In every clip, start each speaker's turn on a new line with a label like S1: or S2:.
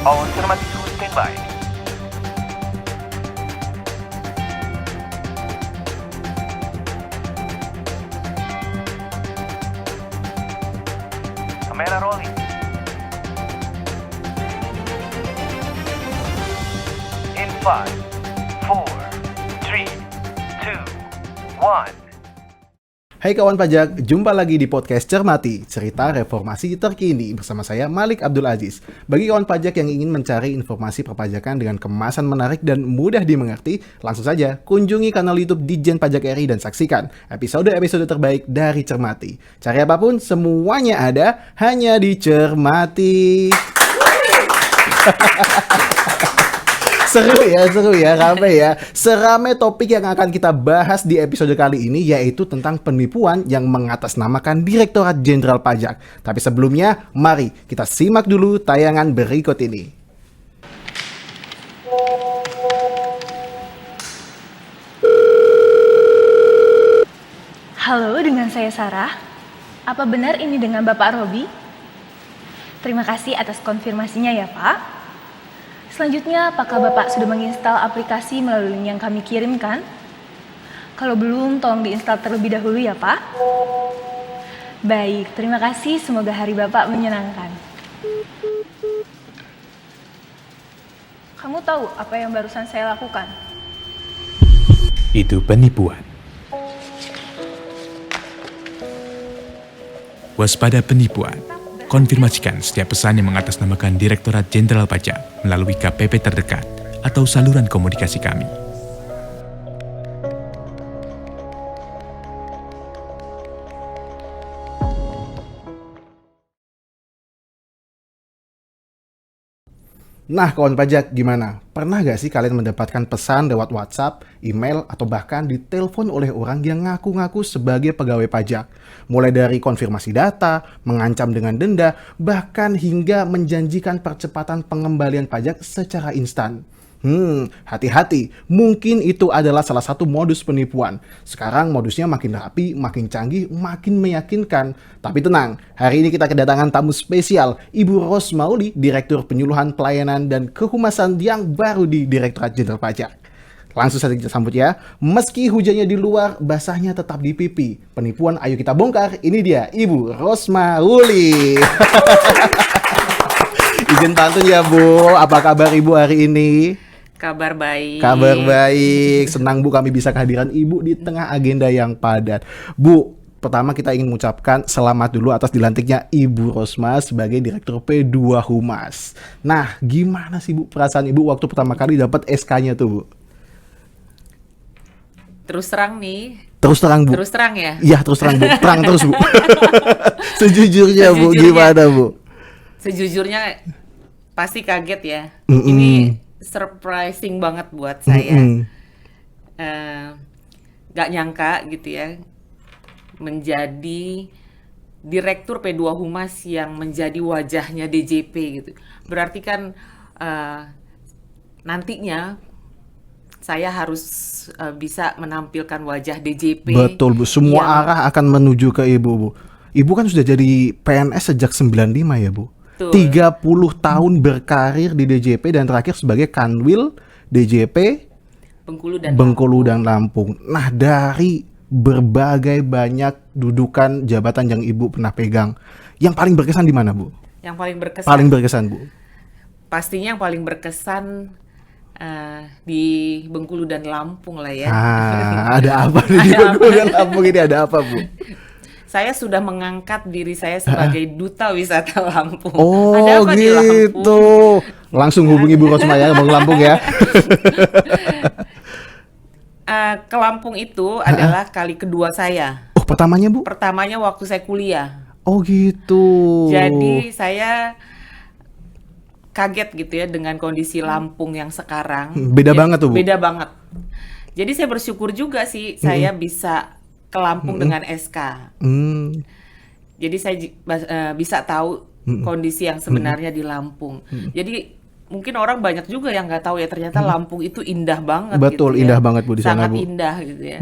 S1: All cermati suhu standby. Kamera rolling. In 5, 4, 3, 2, 1.
S2: Hai kawan pajak, jumpa lagi di podcast Cermati, cerita reformasi terkini bersama saya Malik Abdul Aziz. Bagi kawan pajak yang ingin mencari informasi perpajakan dengan kemasan menarik dan mudah dimengerti, langsung saja kunjungi kanal YouTube Ditjen Pajak RI dan saksikan episode-episode terbaik dari Cermati. Cari apapun, semuanya ada hanya di Cermati. Seru ya, rame ya. Serame topik yang akan kita bahas di episode kali ini yaitu tentang penipuan yang mengatasnamakan Direktorat Jenderal Pajak. Tapi sebelumnya, mari kita simak dulu tayangan berikut ini.
S3: Halo, dengan saya Sarah. Apa benar ini dengan Bapak Robi? Terima kasih atas konfirmasinya ya, Pak. Selanjutnya, apakah Bapak sudah menginstal aplikasi melalui link yang kami kirimkan? Kalau belum, tolong diinstal terlebih dahulu ya, Pak. Baik, terima kasih. Semoga hari Bapak menyenangkan. Kamu tahu apa yang barusan saya lakukan?
S4: Itu penipuan. Waspada penipuan. Konfirmasikan setiap pesan yang mengatasnamakan Direktorat Jenderal Pajak melalui KPP terdekat atau saluran komunikasi kami.
S2: Nah, kawan pajak gimana? Pernah gak sih kalian mendapatkan pesan lewat WhatsApp, email, atau bahkan ditelepon oleh orang yang ngaku-ngaku sebagai pegawai pajak? Mulai dari konfirmasi data, mengancam dengan denda, bahkan hingga menjanjikan percepatan pengembalian pajak secara instan. Hati-hati, mungkin itu adalah salah satu modus penipuan. Sekarang modusnya makin rapi, makin canggih, makin meyakinkan. Tapi tenang, hari ini kita kedatangan tamu spesial, Ibu Rosmauli, Direktur Penyuluhan Pelayanan dan Kehumasan yang baru di Direktorat Jenderal Pajak. Langsung saja kita sambut ya. Meski hujannya di luar, basahnya tetap di pipi. Penipuan ayo kita bongkar, ini dia Ibu Rosmauli. Izin pantun ya Bu, apa kabar Ibu hari ini?
S5: Kabar baik.
S2: Kabar baik, senang Bu kami bisa kehadiran Ibu di tengah agenda yang padat. Bu, pertama kita ingin mengucapkan selamat dulu atas dilantiknya Ibu Rosma sebagai Direktur P2 Humas. Nah, gimana sih Bu perasaan Ibu waktu pertama kali dapat SK-nya tuh Bu?
S5: Terus terang nih.
S2: Terus terang Bu?
S5: Terus terang ya?
S2: Iya terus terang Bu, terang terus Bu. Sejujurnya Bu, gimana Bu?
S5: Sejujurnya pasti kaget ya. Ini surprising banget buat saya. Gak nyangka gitu ya, menjadi Direktur P2 Humas yang menjadi wajahnya DJP gitu. Berarti kan nantinya saya harus bisa menampilkan wajah DJP.
S2: Betul Bu, semua
S5: yang
S2: arah akan menuju ke Ibu Bu. Ibu kan sudah jadi PNS sejak 95 ya Bu? 30 tahun berkarir di DJP dan terakhir sebagai Kanwil DJP Bengkulu dan Lampung. Nah, dari berbagai banyak dudukan jabatan yang Ibu pernah pegang, yang paling berkesan di mana, Bu?
S5: Yang paling berkesan.
S2: Paling berkesan, Bu.
S5: Pastinya yang paling berkesan di Bengkulu dan Lampung lah ya.
S2: Ada apa nih di Bengkulu dan Lampung ini, ada apa, Bu?
S5: Saya sudah mengangkat diri saya sebagai duta wisata Lampung.
S2: Oh,
S5: ada apa
S2: gitu.
S5: di Lampung?
S2: Langsung hubungi Bu Rosma ya, Bang Lampung ya.
S5: Ke Lampung itu adalah kali kedua saya.
S2: Oh, pertamanya Bu?
S5: Pertamanya waktu saya kuliah.
S2: Oh, gitu.
S5: Jadi saya kaget gitu ya dengan kondisi Lampung yang sekarang.
S2: Beda banget tuh Bu.
S5: Beda banget. Jadi saya bersyukur juga sih saya bisa ke Lampung dengan SK. Jadi saya bisa tahu kondisi yang sebenarnya di Lampung. Jadi mungkin orang banyak juga yang nggak tahu ya ternyata Lampung itu indah banget.
S2: Betul,
S5: gitu
S2: indah
S5: ya.
S2: banget Bu di sana
S5: Sangat
S2: Bu.
S5: indah gitu ya.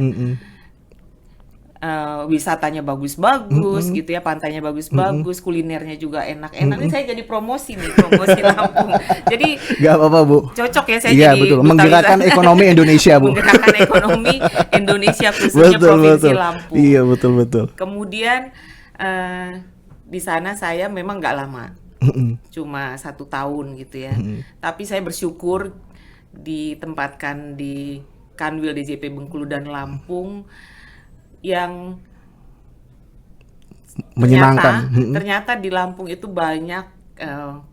S5: wisatanya bagus-bagus gitu ya, pantainya bagus-bagus, kulinernya juga enak-enak. Ini saya jadi promosi Lampung. Jadi
S2: Gak apa-apa, Bu.
S5: cocok ya saya
S2: Iya,
S5: jadi
S2: betul.
S5: duta
S2: Menggerakkan
S5: wisata.
S2: ekonomi Indonesia, Bu.
S5: Menggerakkan ekonomi Indonesia khususnya
S2: Betul,
S5: Provinsi
S2: betul.
S5: Lampung.
S2: Iya, betul.
S5: Kemudian di sana saya memang nggak lama, cuma 1 tahun gitu ya. Tapi saya bersyukur ditempatkan di Kanwil DJP Bengkulu dan Lampung yang
S2: Menyenangkan.
S5: ternyata di Lampung itu banyak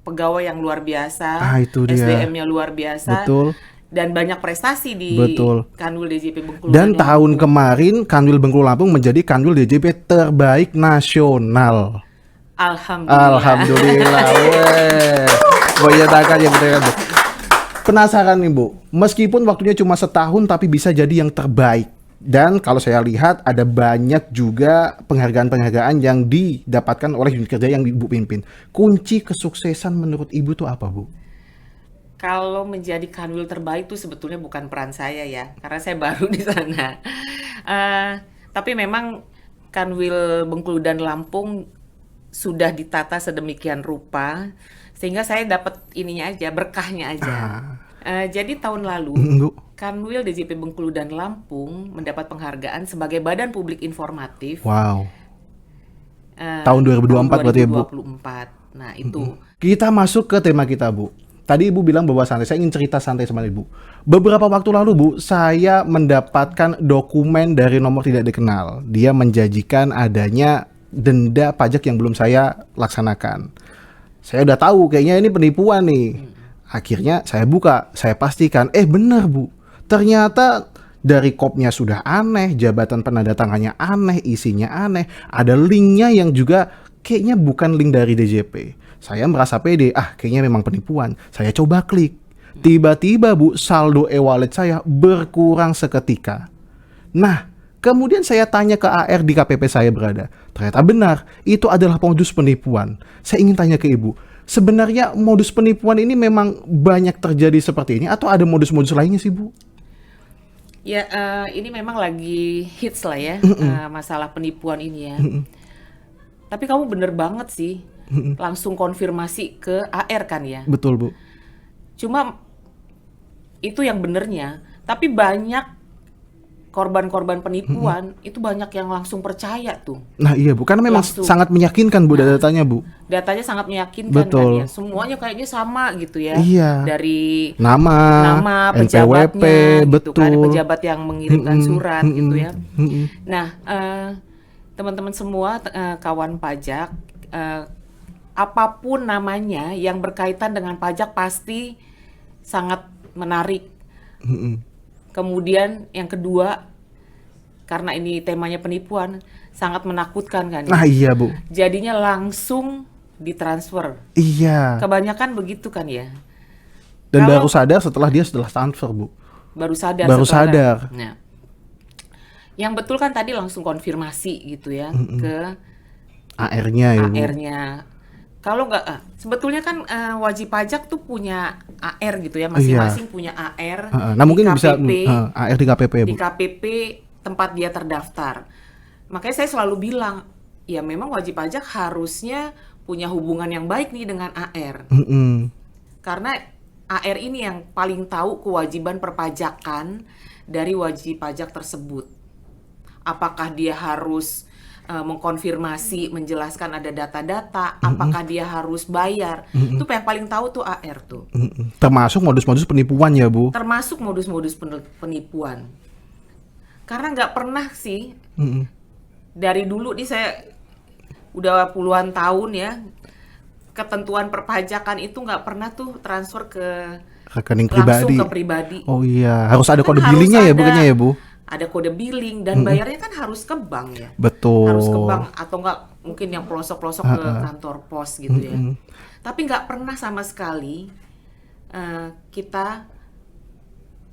S5: pegawai yang luar biasa,
S2: Itu dia.
S5: SDM-nya luar biasa,
S2: Betul.
S5: dan banyak prestasi di
S2: Betul.
S5: Kanwil DJP Bengkulu
S2: Dan tahun
S5: Lampung.
S2: kemarin Kanwil Bengkulu Lampung menjadi Kanwil DJP terbaik nasional. Alhamdulillah. Weh. Menyatakan ya benar, Bu. Penasaran nih, Bu. Meskipun waktunya cuma setahun tapi bisa jadi yang terbaik. Dan kalau saya lihat ada banyak juga penghargaan-penghargaan yang didapatkan oleh unit kerja yang Ibu pimpin. Kunci kesuksesan menurut Ibu tuh apa, Bu?
S5: Kalau menjadi kanwil terbaik itu sebetulnya bukan peran saya ya, karena saya baru di sana. Tapi memang Kanwil Bengkulu dan Lampung sudah ditata sedemikian rupa sehingga saya dapat ininya aja, berkahnya aja. Jadi tahun lalu
S2: Bu.
S5: Kanwil DJP Bengkulu dan Lampung mendapat penghargaan sebagai Badan Publik Informatif.
S2: Wow. Tahun 2024 berarti ya, Bu?
S5: 2024. Nah, itu.
S2: Kita masuk ke tema kita, Bu. Tadi Ibu bilang bahwa santai. Saya ingin cerita santai sama Ibu. Beberapa waktu lalu, Bu, saya mendapatkan dokumen dari nomor tidak dikenal. Dia menjanjikan adanya denda pajak yang belum saya laksanakan. Saya udah tahu kayaknya ini penipuan nih. Akhirnya saya buka, saya pastikan, bener, Bu. Ternyata dari kopnya sudah aneh, jabatan penandatangannya aneh, isinya aneh, ada linknya yang juga kayaknya bukan link dari DJP. Saya merasa pede, kayaknya memang penipuan. Saya coba klik. Tiba-tiba, Bu, saldo e-wallet saya berkurang seketika. Nah, kemudian saya tanya ke AR di KPP saya berada. Ternyata benar, itu adalah modus penipuan. Saya ingin tanya ke Ibu, sebenarnya modus penipuan ini memang banyak terjadi seperti ini atau ada modus-modus lainnya sih, Bu?
S5: Ya, ini memang lagi hits lah ya, masalah penipuan ini ya. Tapi kamu bener banget sih, langsung konfirmasi ke AR kan ya.
S2: Betul, Bu.
S5: Cuma itu yang benernya, tapi banyak korban-korban penipuan itu banyak yang langsung percaya tuh.
S2: Nah iya, Bu, karena memang
S5: Langsung.
S2: sangat meyakinkan, Bu, datanya, Bu.
S5: Datanya sangat meyakinkan
S2: Betul.
S5: kan ya. Semuanya kayaknya sama gitu ya.
S2: Iya.
S5: Dari
S2: Nama,
S5: pejabatnya,
S2: NPWP,
S5: gitu kan,
S2: betul.
S5: pejabat yang mengirimkan surat gitu ya. Nah, teman-teman semua, kawan pajak, apapun namanya yang berkaitan dengan pajak pasti sangat menarik. Kemudian yang kedua, karena ini temanya penipuan, sangat menakutkan kan.
S2: Nah iya, Bu.
S5: Jadinya langsung ditransfer.
S2: Iya.
S5: Kebanyakan begitu kan ya.
S2: Dan
S5: Kalau-
S2: baru sadar setelah dia transfer, Bu.
S5: Baru sadar.
S2: Baru
S5: setelah-
S2: sadar.
S5: Nah, yang betul kan tadi langsung konfirmasi gitu ya ke
S2: AR-nya ya, Bu.
S5: AR-nya. Kalau nggak, sebetulnya kan wajib pajak tuh punya AR gitu ya, masing-masing punya AR.
S2: Nah
S5: di
S2: mungkin bisa
S5: KPP,
S2: AR di KPP, Bu.
S5: di KPP tempat dia terdaftar. Makanya saya selalu bilang, ya memang wajib pajak harusnya punya hubungan yang baik nih dengan AR. Karena AR ini yang paling tahu kewajiban perpajakan dari wajib pajak tersebut. Apakah dia harus mengkonfirmasi, menjelaskan ada data-data, apakah dia harus bayar. Itu yang paling tahu tuh AR tuh.
S2: Termasuk modus-modus penipuan ya, Bu.
S5: Termasuk modus-modus penipuan. Karena nggak pernah sih, dari dulu nih saya udah puluhan tahun ya, ketentuan perpajakan itu nggak pernah tuh transfer ke
S2: Rekening
S5: langsung
S2: pribadi.
S5: ke pribadi.
S2: Oh iya, harus ada
S5: Kan
S2: kode
S5: harus
S2: billingnya ya,
S5: ada-
S2: bukannya ya, Bu?
S5: Ada kode billing dan bayarnya kan harus ke bank ya.
S2: Betul.
S5: Harus ke bank atau nggak mungkin yang pelosok-pelosok ke kantor pos gitu ya. Tapi nggak pernah sama sekali kita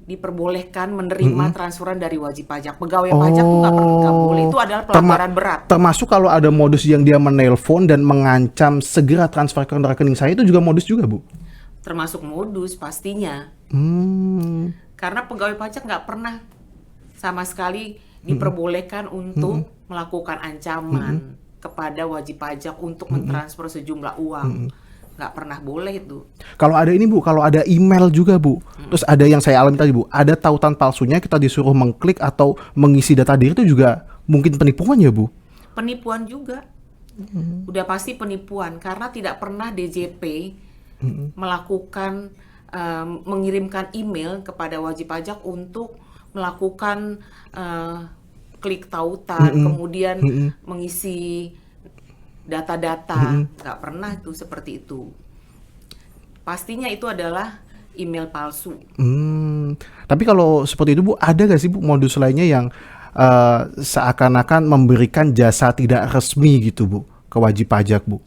S5: diperbolehkan menerima transferan dari wajib pajak. Pegawai pajak tuh nggak boleh. Itu adalah pelanggaran berat.
S2: Termasuk kalau ada modus yang dia menelpon dan mengancam segera transfer ke rekening saya, itu juga modus juga, Bu?
S5: Termasuk modus pastinya. Karena pegawai pajak nggak pernah sama sekali diperbolehkan untuk melakukan ancaman kepada wajib pajak untuk mentransfer sejumlah uang. Nggak pernah boleh itu.
S2: Kalau ada ini Bu, kalau ada email juga Bu, terus ada yang saya alami tadi Bu, ada tautan palsunya, kita disuruh mengklik atau mengisi data diri, itu juga mungkin penipuan ya Bu?
S5: Penipuan juga. Udah pasti penipuan karena tidak pernah DJP melakukan mengirimkan email kepada wajib pajak untuk melakukan klik tautan, kemudian mengisi data-data. Nggak pernah itu seperti itu. Pastinya itu adalah email palsu.
S2: Tapi kalau seperti itu Bu, ada gak sih Bu modus lainnya yang seakan-akan memberikan jasa tidak resmi gitu Bu ke wajib pajak Bu?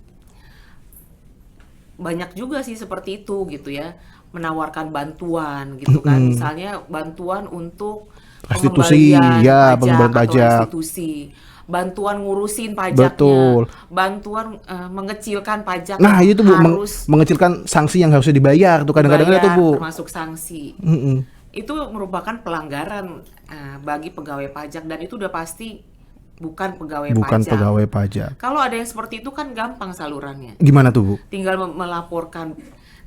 S5: Banyak juga sih seperti itu gitu ya, menawarkan bantuan gitu kan, misalnya bantuan untuk
S2: Restitusi, ya, pengembalian
S5: atau
S2: pajak.
S5: restitusi, bantuan ngurusin pajaknya,
S2: Betul.
S5: bantuan mengecilkan pajak
S2: Nah
S5: yang
S2: itu Bu,
S5: harus
S2: mengecilkan sanksi yang harusnya dibayar tuh kadang-kadang
S5: dibayar,
S2: itu Bu.
S5: termasuk sanksi. Itu merupakan pelanggaran bagi pegawai pajak dan itu udah pasti bukan pegawai
S2: Bukan
S5: pajak.
S2: pegawai pajak.
S5: Kalau ada yang seperti itu kan gampang salurannya.
S2: Gimana tuh Bu?
S5: Tinggal melaporkan.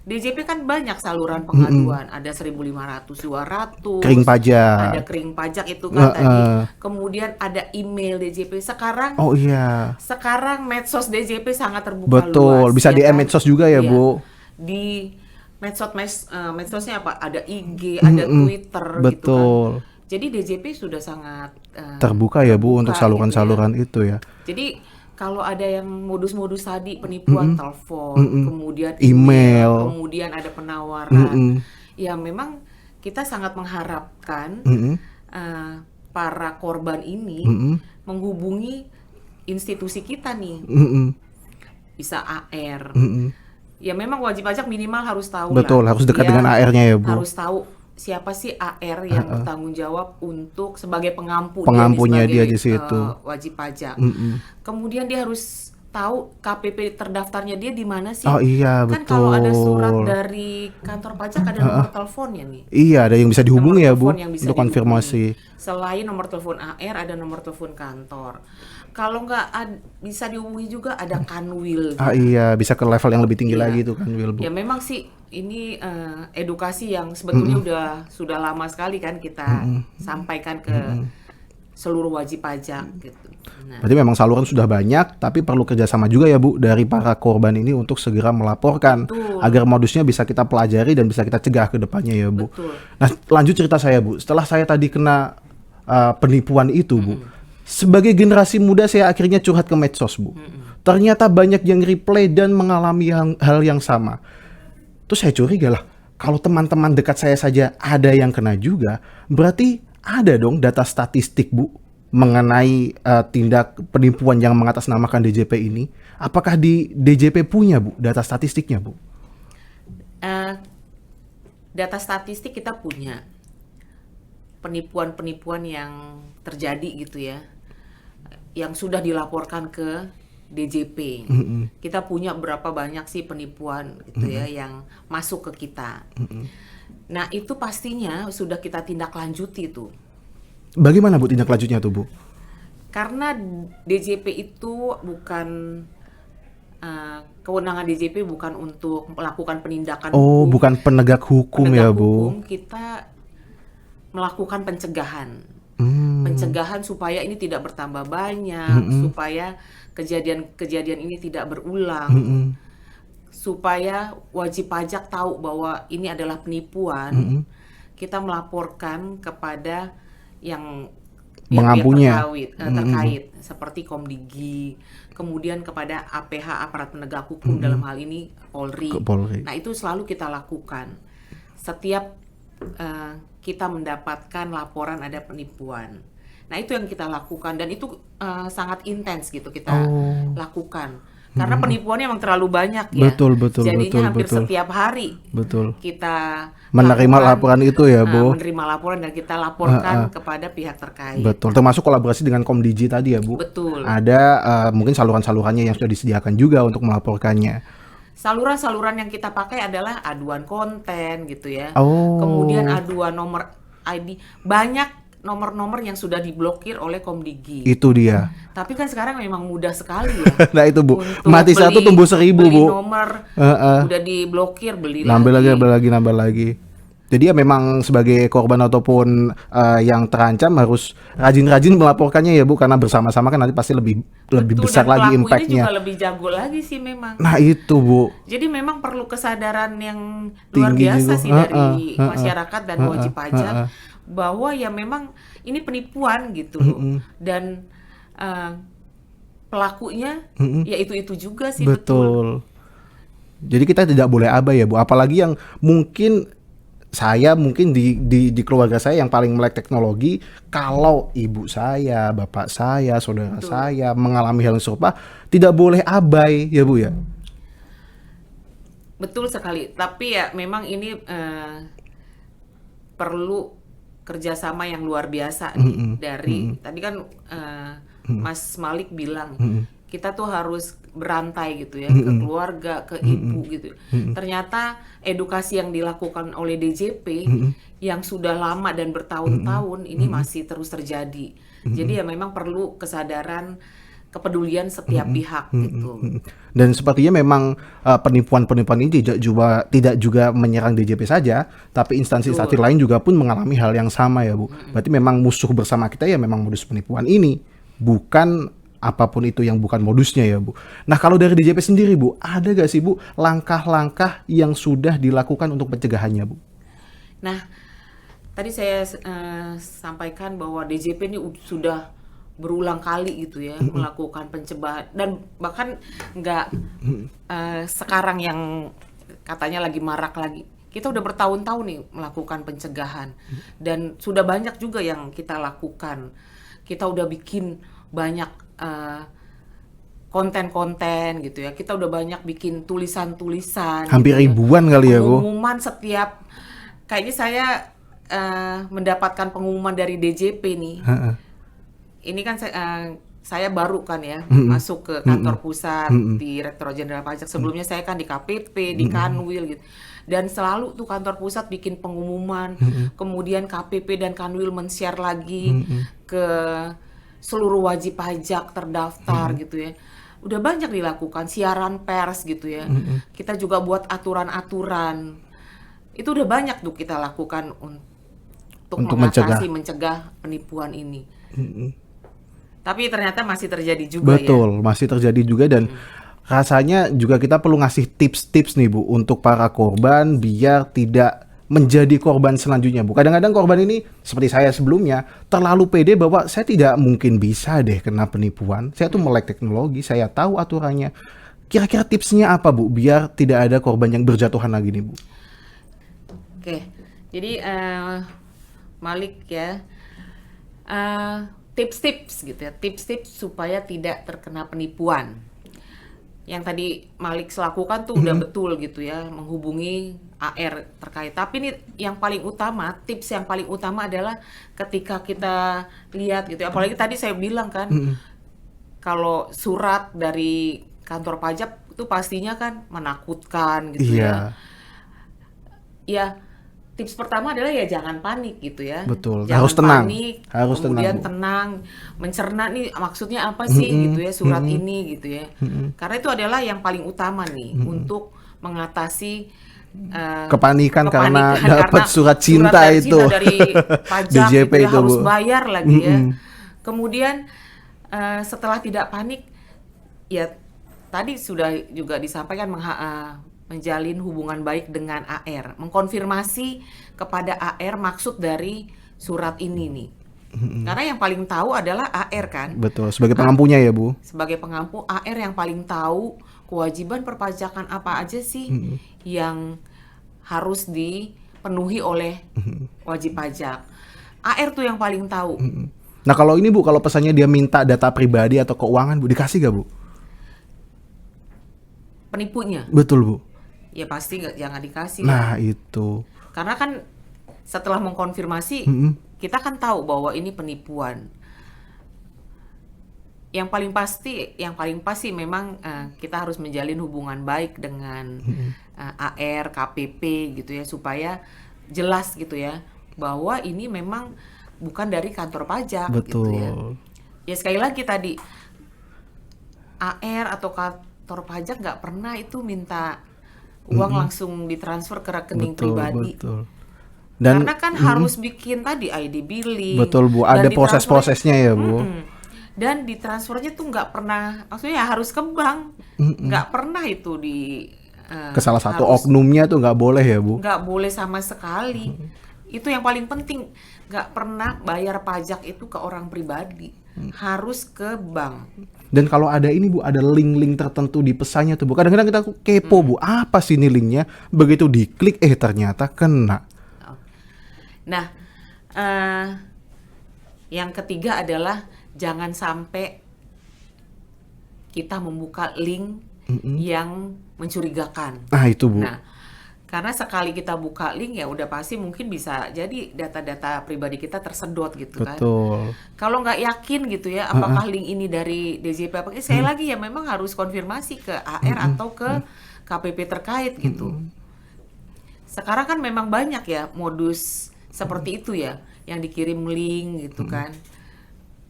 S5: DJP kan banyak saluran pengaduan, ada 1.500, 200,
S2: Kering pajak.
S5: ada kering pajak itu kan tadi. Kemudian ada email DJP. Sekarang
S2: Oh iya.
S5: sekarang medsos DJP sangat terbuka
S2: Betul,
S5: luas.
S2: bisa
S5: ya
S2: DM
S5: kan?
S2: medsos juga ya
S5: Iya.
S2: Bu.
S5: Di medsosnya apa? Ada IG, ada Twitter gitu kan.
S2: Betul.
S5: Jadi DJP sudah sangat
S2: Terbuka ya Bu untuk
S5: terbuka
S2: saluran-saluran itu ya.
S5: Jadi kalau ada yang modus-modus tadi penipuan telepon, kemudian
S2: Email.
S5: kemudian ada penawaran, ya memang kita sangat mengharapkan para korban ini menghubungi institusi kita nih, bisa AR. Ya memang wajib pajak minimal harus tahu
S2: Betul,
S5: lah.
S2: harus dekat
S5: Dia
S2: dengan AR-nya ya Bu.
S5: harus tahu siapa sih AR yang bertanggung jawab untuk sebagai pengampu
S2: Pengampunya
S5: dia
S2: dia
S5: nih
S2: di situ.
S5: wajib pajak. Kemudian dia harus tahu KPP terdaftarnya dia di mana sih.
S2: Oh iya,
S5: Kan
S2: betul.
S5: kalau ada surat dari kantor pajak ada nomor teleponnya nih.
S2: Iya, ada yang bisa dihubungi ya Bu
S5: Nomor telepon yang bisa
S2: untuk konfirmasi.
S5: dihubungi. Selain nomor telepon AR ada nomor telepon kantor. Kalau nggak bisa dihubungi juga ada Kanwil.
S2: Ah iya, bisa ke level yang lebih tinggi
S5: Iya.
S2: lagi tuh kan Will Bu.
S5: Ya memang sih ini edukasi yang sebetulnya sudah lama sekali kan kita sampaikan ke seluruh wajib pajak gitu. Nah,
S2: Berarti memang saluran sudah banyak, tapi perlu kerjasama juga ya Bu dari para korban ini untuk segera melaporkan
S5: Betul.
S2: agar modusnya bisa kita pelajari dan bisa kita cegah ke depannya ya Bu.
S5: betul.
S2: Nah lanjut cerita saya Bu, setelah saya tadi kena penipuan itu Bu, sebagai generasi muda saya akhirnya curhat ke medsos Bu. Ternyata banyak yang reply dan mengalami hal yang sama. Terus saya curiga lah, kalau teman-teman dekat saya saja ada yang kena juga, berarti ada dong data statistik Bu mengenai tindak penipuan yang mengatasnamakan DJP ini. Apakah di DJP punya Bu data statistiknya Bu?
S5: Data statistik kita punya penipuan-penipuan yang terjadi gitu ya, yang sudah dilaporkan ke DJP. Kita punya berapa banyak sih penipuan gitu ya yang masuk ke kita. Nah itu pastinya sudah kita tindak lanjuti tuh.
S2: Bagaimana Bu tindak lanjutnya tuh Bu?
S5: Karena DJP itu bukan kewenangan DJP bukan untuk melakukan penindakan
S2: Oh,
S5: hukum.
S2: bukan penegak hukum
S5: Penegak
S2: ya Bu?
S5: hukum, kita melakukan pencegahan. Pencegahan supaya ini tidak bertambah banyak, supaya kejadian-kejadian ini tidak berulang, supaya wajib pajak tahu bahwa ini adalah penipuan. Kita melaporkan kepada yang
S2: Mengampunya.
S5: terkait seperti Komdigi, kemudian kepada APH aparat penegak hukum dalam hal ini Polri.
S2: Ke Polri.
S5: Nah itu selalu kita lakukan setiap kita mendapatkan laporan ada penipuan. Nah itu yang kita lakukan dan itu sangat intens gitu kita lakukan karena penipuannya emang terlalu banyak ya.
S2: Betul,
S5: Jadinya hampir
S2: betul.
S5: setiap hari
S2: Betul.
S5: kita
S2: Menerima
S5: lakukan,
S2: laporan itu ya Bu?
S5: menerima laporan dan kita laporkan kepada pihak terkait.
S2: Betul, termasuk kolaborasi dengan Komdigi tadi ya Bu?
S5: Betul.
S2: Ada mungkin saluran-salurannya yang sudah disediakan juga untuk melaporkannya.
S5: Saluran-saluran yang kita pakai adalah aduan konten gitu ya.
S2: Oh.
S5: Kemudian aduan nomor ID. Banyak nomor-nomor yang sudah diblokir oleh Komdigi.
S2: Itu dia.
S5: Tapi kan sekarang memang mudah sekali ya.
S2: Nah itu Bu,
S5: Untuk
S2: mati satu tumbuh 1000
S5: beli
S2: Bu.
S5: nomor udah diblokir, beli
S2: Nambah lagi,
S5: lagi.
S2: nambah lagi. Jadi ya memang sebagai korban ataupun yang terancam harus rajin-rajin melaporkannya ya Bu, karena bersama-sama kan nanti pasti lebih
S5: Betul,
S2: besar
S5: dan
S2: lagi
S5: pelaku ini
S2: impact-nya.
S5: juga lebih jago lagi sih memang.
S2: Nah itu Bu.
S5: Jadi memang perlu kesadaran yang luar
S2: Tinggi
S5: biasa
S2: juga.
S5: sih dari masyarakat dan wajib pajak
S2: heeh.
S5: bahwa ya memang ini penipuan gitu loh. Dan pelakunya ya itu juga sih.
S2: Betul. Jadi kita tidak boleh abai ya Bu, apalagi yang mungkin di keluarga saya yang paling melek teknologi, kalau ibu saya, bapak saya, saudara saya mengalami hal yang serupa, tidak boleh abai ya Bu ya.
S5: Betul sekali. Tapi ya memang ini perlu kerjasama yang luar biasa nih dari tadi kan Mas Malik bilang kita tuh harus berantai gitu ya, ke keluarga, ke ibu gitu. Ternyata edukasi yang dilakukan oleh DJP yang sudah lama dan bertahun-tahun ini masih terus terjadi. Jadi ya memang perlu kesadaran, kepedulian setiap pihak gitu.
S2: Dan sepertinya memang penipuan-penipuan ini tidak juga menyerang DJP saja, tapi instansi-instansi lain juga pun mengalami hal yang sama ya Bu. Berarti memang musuh bersama kita ya memang modus penipuan ini, bukan apapun itu yang bukan modusnya ya Bu. Nah kalau dari DJP sendiri Bu, ada gak sih Bu langkah-langkah yang sudah dilakukan untuk pencegahannya Bu?
S5: Nah tadi saya sampaikan bahwa DJP ini sudah berulang kali gitu ya melakukan pencegahan, dan bahkan nggak sekarang yang katanya lagi marak lagi. Kita udah bertahun-tahun nih melakukan pencegahan dan sudah banyak juga yang kita lakukan. Kita udah bikin banyak konten-konten gitu ya. Kita udah banyak bikin tulisan-tulisan.
S2: Hampir
S5: gitu ya.
S2: ribuan kali ya Bu.
S5: Pengumuman setiap, kayaknya saya mendapatkan pengumuman dari DJP nih. Ini kan saya baru kan ya masuk ke kantor pusat di Direktorat Jenderal Pajak. Sebelumnya saya kan di KPP, di Kanwil gitu. Dan selalu tuh kantor pusat bikin pengumuman, kemudian KPP dan Kanwil men-share lagi ke seluruh wajib pajak terdaftar gitu ya. Udah banyak dilakukan, siaran pers gitu ya. Kita juga buat aturan-aturan. Itu udah banyak tuh kita lakukan untuk mengatasi, mencegah penipuan ini. Tapi ternyata masih terjadi juga.
S2: Betul, masih terjadi juga, dan rasanya juga kita perlu ngasih tips-tips nih Bu untuk para korban biar tidak menjadi korban selanjutnya Bu. Kadang-kadang korban ini seperti saya sebelumnya terlalu pede bahwa saya tidak mungkin bisa deh kena penipuan. Saya tuh melek teknologi, saya tahu aturannya. Kira-kira tipsnya apa Bu biar tidak ada korban yang berjatuhan lagi nih Bu?
S5: Oke, jadi Malik ya, tips-tips gitu ya, tips-tips supaya tidak terkena penipuan. Yang tadi Malik lakukan tuh udah betul gitu ya, menghubungi AR terkait. Tapi ini yang paling utama, tips yang paling utama adalah ketika kita lihat gitu ya, apalagi tadi saya bilang kan, kalau surat dari kantor pajak itu pastinya kan menakutkan gitu ya. Ya, tips pertama adalah ya jangan panik gitu ya.
S2: Betul,
S5: jangan
S2: harus tenang.
S5: Panik,
S2: harus
S5: kemudian
S2: tenang,
S5: mencerna nih maksudnya apa sih gitu ya surat ini gitu ya. Karena itu adalah yang paling utama nih untuk mengatasi
S2: kepanikan karena dapat surat cinta itu
S5: dari pajak
S2: DJP
S5: itu ya,
S2: itu
S5: harus
S2: Bu.
S5: bayar lagi ya. Kemudian setelah tidak panik ya tadi sudah juga disampaikan menjalin hubungan baik dengan AR, mengkonfirmasi kepada AR maksud dari surat ini nih. Karena yang paling tahu adalah AR kan.
S2: Betul, sebagai pengampunya ya Bu.
S5: Sebagai pengampu, AR yang paling tahu kewajiban perpajakan apa aja sih yang harus dipenuhi oleh wajib pajak. AR tuh yang paling tahu.
S2: Nah kalau ini Bu, kalau pesannya dia minta data pribadi atau keuangan Bu, dikasih gak Bu?
S5: Penipunya?
S2: Betul Bu.
S5: Ya pasti jangan dikasih.
S2: Nah itu.
S5: Karena kan setelah mengkonfirmasi, kita kan tahu bahwa ini penipuan. Yang paling pasti memang kita harus menjalin hubungan baik dengan AR, KPP gitu ya, supaya jelas gitu ya bahwa ini memang bukan dari kantor pajak gitu ya.
S2: Betul.
S5: Ya sekali lagi tadi, AR atau kantor pajak nggak pernah itu minta uang langsung ditransfer ke rekening
S2: Betul,
S5: pribadi.
S2: betul. Dan
S5: Karena kan harus bikin tadi ID billing.
S2: betul Bu,
S5: dan
S2: ada
S5: ditransfernya-
S2: proses-prosesnya ya Bu.
S5: Dan ditransfernya tuh nggak pernah, maksudnya harus ke bank, nggak pernah itu
S2: Ke salah satu
S5: harus-
S2: oknumnya tuh nggak boleh ya Bu.
S5: nggak boleh sama sekali. Itu yang paling penting, nggak pernah bayar pajak itu ke orang pribadi, harus ke bank.
S2: Dan kalau ada ini Bu, ada link-link tertentu di pesannya tuh Bu. Kadang-kadang kita kepo Bu, apa sih ini linknya? Begitu diklik, ternyata kena.
S5: Nah, yang ketiga adalah jangan sampai kita membuka link yang mencurigakan.
S2: Nah itu Bu.
S5: Nah, karena sekali kita buka link ya udah pasti mungkin bisa jadi data-data pribadi kita tersedot gitu kan.
S2: Betul.
S5: Kalau nggak yakin gitu ya, apakah link ini dari DJP apa? Saya lagi ya memang harus konfirmasi ke AR atau ke KPP terkait gitu. Sekarang kan memang banyak ya modus seperti itu ya, yang dikirim link gitu kan.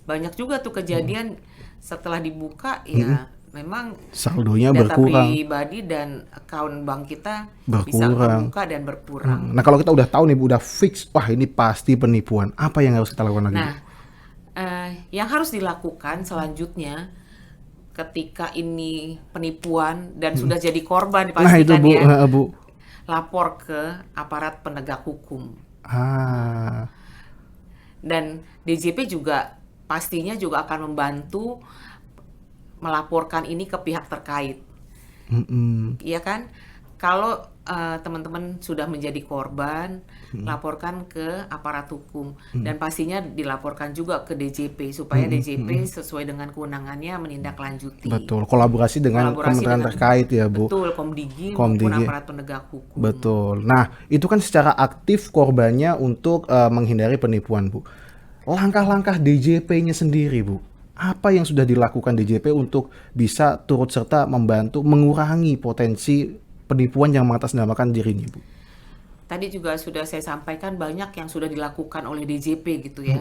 S5: Banyak juga tuh kejadian setelah dibuka ya memang
S2: Saldonya
S5: data
S2: berkurang.
S5: pribadi dan akun bank kita bisa
S2: Berkurang.
S5: terbuka dan berkurang.
S2: Nah kalau kita udah tahu nih Bu, udah fix, wah ini pasti penipuan. Apa yang harus kita lakukan lagi?
S5: Nah, yang harus dilakukan selanjutnya ketika ini penipuan dan sudah jadi korban
S2: Nah itu
S5: dipastikan
S2: Bu,
S5: ya,
S2: Bu.
S5: lapor ke aparat penegak hukum.
S2: Ah,
S5: Dan DJP juga pastinya juga akan membantu melaporkan ini ke pihak terkait. Iya kan? Kalau teman-teman sudah menjadi korban, laporkan ke aparat hukum dan pastinya dilaporkan juga ke DJP supaya DJP sesuai dengan kewenangannya menindaklanjuti.
S2: betul. Kolaborasi dengan
S5: Kolaborasi
S2: kementerian
S5: dengan-
S2: terkait ya Bu.
S5: Betul, Komdigi maupun
S2: Komdigi.
S5: aparat penegak hukum.
S2: Betul. Nah, itu kan secara aktif korbannya untuk menghindari penipuan, Bu. Langkah-langkah DJP-nya sendiri, Bu. Apa yang sudah dilakukan DJP untuk bisa turut serta membantu mengurangi potensi penipuan yang mengatasnamakan dirinya, Bu?
S5: Tadi juga sudah saya sampaikan banyak yang sudah dilakukan oleh DJP gitu ya.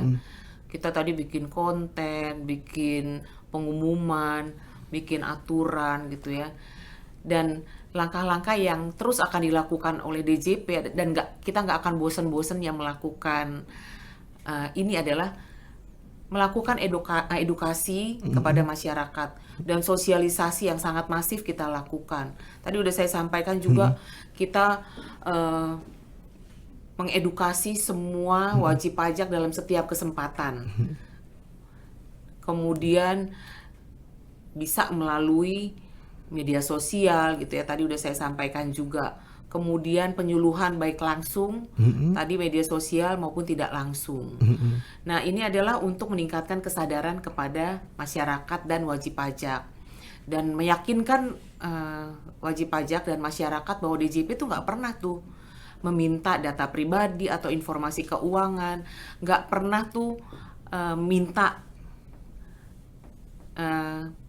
S5: Kita tadi bikin konten, bikin pengumuman, bikin aturan gitu ya. Dan langkah-langkah yang terus akan dilakukan oleh DJP dan kita nggak akan bosen-bosen yang melakukan ini adalah melakukan edukasi kepada masyarakat dan sosialisasi yang sangat masif kita lakukan. Tadi udah saya sampaikan juga kita mengedukasi semua wajib pajak dalam setiap kesempatan. Kemudian bisa melalui media sosial gitu ya. Tadi udah saya sampaikan juga. Kemudian penyuluhan baik langsung, tadi media sosial maupun tidak langsung. Nah, ini adalah untuk meningkatkan kesadaran kepada masyarakat dan wajib pajak. Dan meyakinkan wajib pajak dan masyarakat bahwa DJP itu nggak pernah tuh meminta data pribadi atau informasi keuangan, nggak pernah tuh minta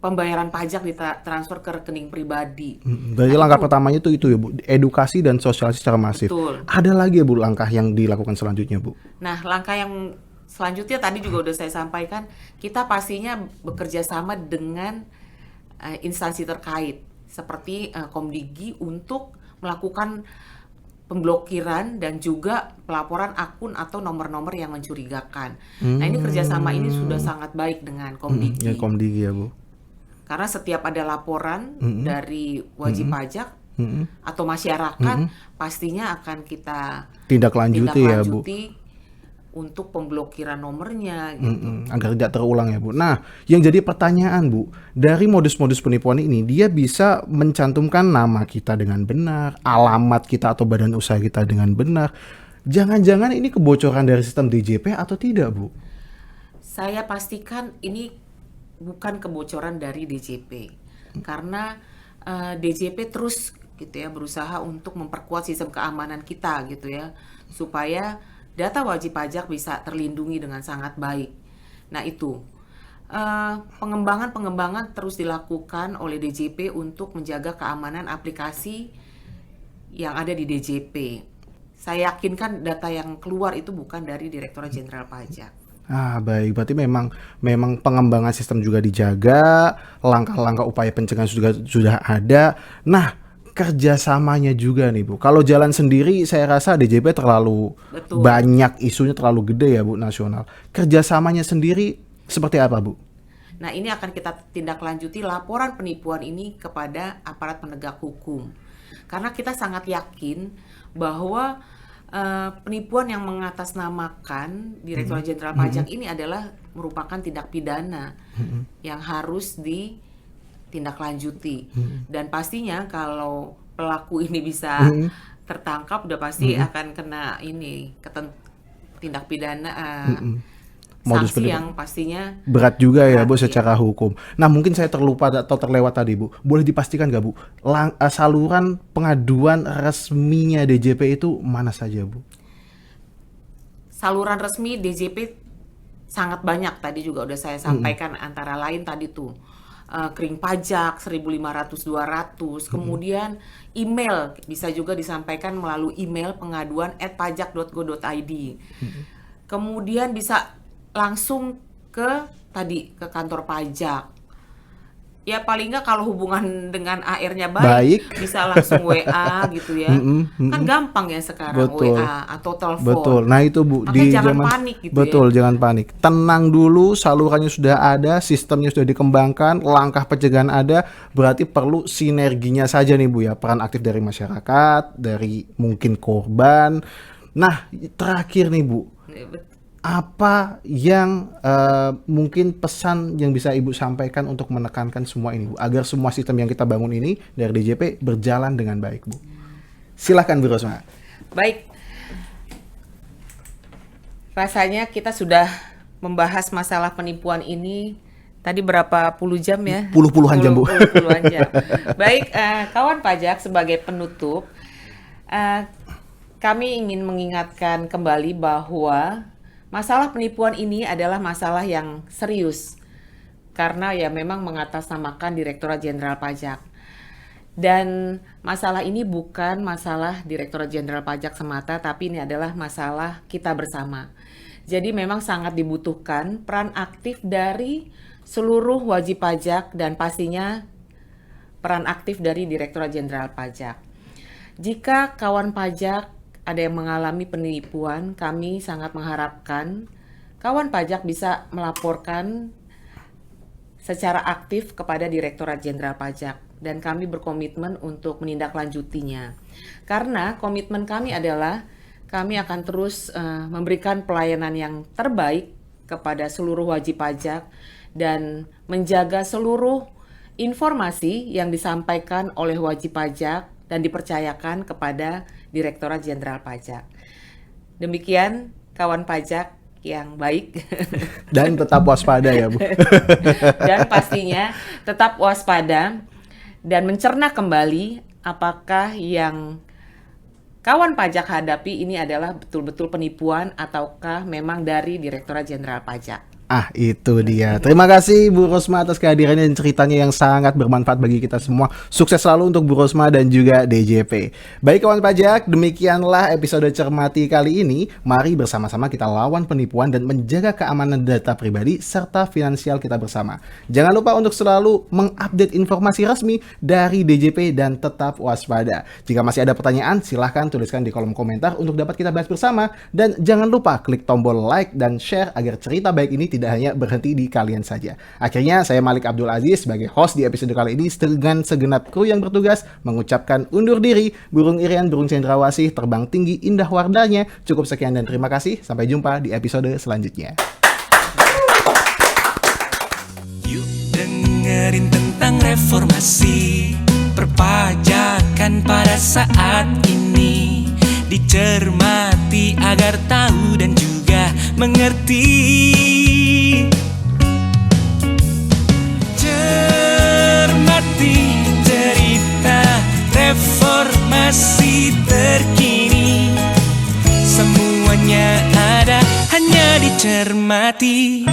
S5: pembayaran pajak ditransfer ke rekening pribadi.
S2: Dari langkah pertamanya itu ya Bu, edukasi dan sosialisasi secara masif.
S5: Betul.
S2: Ada lagi ya Bu langkah yang dilakukan selanjutnya, Bu?
S5: Nah, langkah yang selanjutnya tadi juga udah saya sampaikan, kita pastinya bekerja sama dengan instansi terkait seperti Komdigi untuk melakukan pemblokiran dan juga pelaporan akun atau nomor-nomor yang mencurigakan. Nah, ini kerjasama ini sudah sangat baik dengan Komdigi.
S2: Ya Komdigi ya Bu.
S5: Karena setiap ada laporan dari wajib pajak atau masyarakat, pastinya akan kita
S2: Tindak lanjuti ya Bu.
S5: untuk pemblokiran nomornya gitu.
S2: Agar tidak terulang ya Bu. Nah, yang jadi pertanyaan Bu, dari modus-modus penipuan ini dia bisa mencantumkan nama kita dengan benar, alamat kita atau badan usaha kita dengan benar. Jangan-jangan ini kebocoran dari sistem DJP atau tidak Bu?
S5: Saya pastikan ini bukan kebocoran dari DJP. Karena DJP terus gitu ya berusaha untuk memperkuat sistem keamanan kita gitu ya, supaya data wajib pajak bisa terlindungi dengan sangat baik. Nah itu pengembangan terus dilakukan oleh DJP untuk menjaga keamanan aplikasi yang ada di DJP. saya yakinkan data yang keluar itu bukan dari Direktorat Jenderal Pajak.
S2: Baik. Berarti memang pengembangan sistem juga dijaga, langkah-langkah upaya pencegahan juga sudah ada. Nah, kerjasamanya juga nih Bu. Kalau jalan sendiri, saya rasa DJP terlalu
S5: Betul.
S2: banyak, isunya terlalu gede ya Bu, nasional. Kerjasamanya sendiri seperti apa Bu?
S5: Nah, ini akan kita tindak lanjuti laporan penipuan ini kepada aparat penegak hukum. Karena kita sangat yakin bahwa penipuan yang mengatasnamakan Direktorat Jenderal Pajak ini adalah merupakan tindak pidana yang harus ditindaklanjuti. Dan pastinya kalau pelaku ini bisa tertangkap, udah pasti akan kena tindak pidana
S2: Modus
S5: sanksi
S2: penipuan.
S5: yang pastinya
S2: Berat juga ya Bu
S5: berat,
S2: secara hukum. Nah, mungkin saya terlupa atau terlewat tadi Bu. Boleh dipastikan nggak Bu, saluran pengaduan resminya DJP itu mana saja Bu?
S5: saluran resmi DJP sangat banyak, tadi juga udah saya sampaikan, antara lain tadi tuh kering pajak 1.500-200, kemudian email bisa juga disampaikan melalui email pengaduan@pajak.go.id. Kemudian bisa langsung ke kantor pajak. Ya paling nggak kalau hubungan dengan AR-nya baik, bisa langsung WA gitu ya. Kan gampang ya sekarang.
S2: Betul.
S5: WA atau telepon.
S2: Betul. Nah itu Bu,
S5: Makanya jangan panik gitu
S2: betul,
S5: ya.
S2: jangan panik. Tenang dulu, salurannya sudah ada, sistemnya sudah dikembangkan, langkah pencegahan ada, berarti perlu sinerginya saja nih Bu ya, peran aktif dari masyarakat, dari mungkin korban. Nah, terakhir nih Bu, apa yang mungkin pesan yang bisa Ibu sampaikan untuk menekankan semua ini Bu, agar semua sistem yang kita bangun ini dari DJP berjalan dengan baik Bu? Silahkan Bu Rosma.
S5: Baik, rasanya kita sudah membahas masalah penipuan ini tadi berapa puluh jam ya?
S2: Puluhan jam Bu.
S5: Puluhan jam. Baik, kawan pajak, sebagai penutup, kami ingin mengingatkan kembali bahwa masalah penipuan ini adalah masalah yang serius karena ya memang mengatasnamakan Direktorat Jenderal Pajak. Dan masalah ini bukan masalah Direktorat Jenderal Pajak semata, tapi ini adalah masalah kita bersama. Jadi memang sangat dibutuhkan peran aktif dari seluruh wajib pajak dan pastinya peran aktif dari Direktorat Jenderal Pajak. Jika kawan pajak ada yang mengalami penipuan, kami sangat mengharapkan kawan pajak bisa melaporkan secara aktif kepada Direktorat Jenderal Pajak dan kami berkomitmen untuk menindaklanjutinya. Karena komitmen kami adalah kami akan terus memberikan pelayanan yang terbaik kepada seluruh wajib pajak dan menjaga seluruh informasi yang disampaikan oleh wajib pajak dan dipercayakan kepada Direktorat Jenderal Pajak. Demikian kawan pajak yang baik.
S2: Dan tetap waspada ya Bu.
S5: Dan pastinya tetap waspada dan mencerna kembali apakah yang kawan pajak hadapi ini adalah betul-betul penipuan ataukah memang dari Direktorat Jenderal Pajak.
S2: Itu dia. Terima kasih Bu Rosma atas kehadirannya dan ceritanya yang sangat bermanfaat bagi kita semua. Sukses selalu untuk Bu Rosma dan juga DJP. Baik kawan pajak, demikianlah episode Cermati kali ini. Mari bersama-sama kita lawan penipuan dan menjaga keamanan data pribadi serta finansial kita bersama. Jangan lupa untuk selalu mengupdate informasi resmi dari DJP dan tetap waspada. Jika masih ada pertanyaan, silahkan tuliskan di kolom komentar untuk dapat kita bahas bersama. Dan jangan lupa klik tombol like dan share agar cerita baik ini tidak hanya berhenti di kalian saja. Akhirnya saya Malik Abdul Aziz sebagai host di episode kali ini dengan segenap kru yang bertugas mengucapkan undur diri. Burung Irian, burung cendrawasih, terbang tinggi indah wardanya. Cukup sekian dan terima kasih. Sampai jumpa di episode selanjutnya.
S6: Yuk dengerin tentang reformasi perpajakan pada saat ini, dicermati agar tahu dan juga mengerti. Cermati cerita reformasi terkini, semuanya ada hanya dicermati.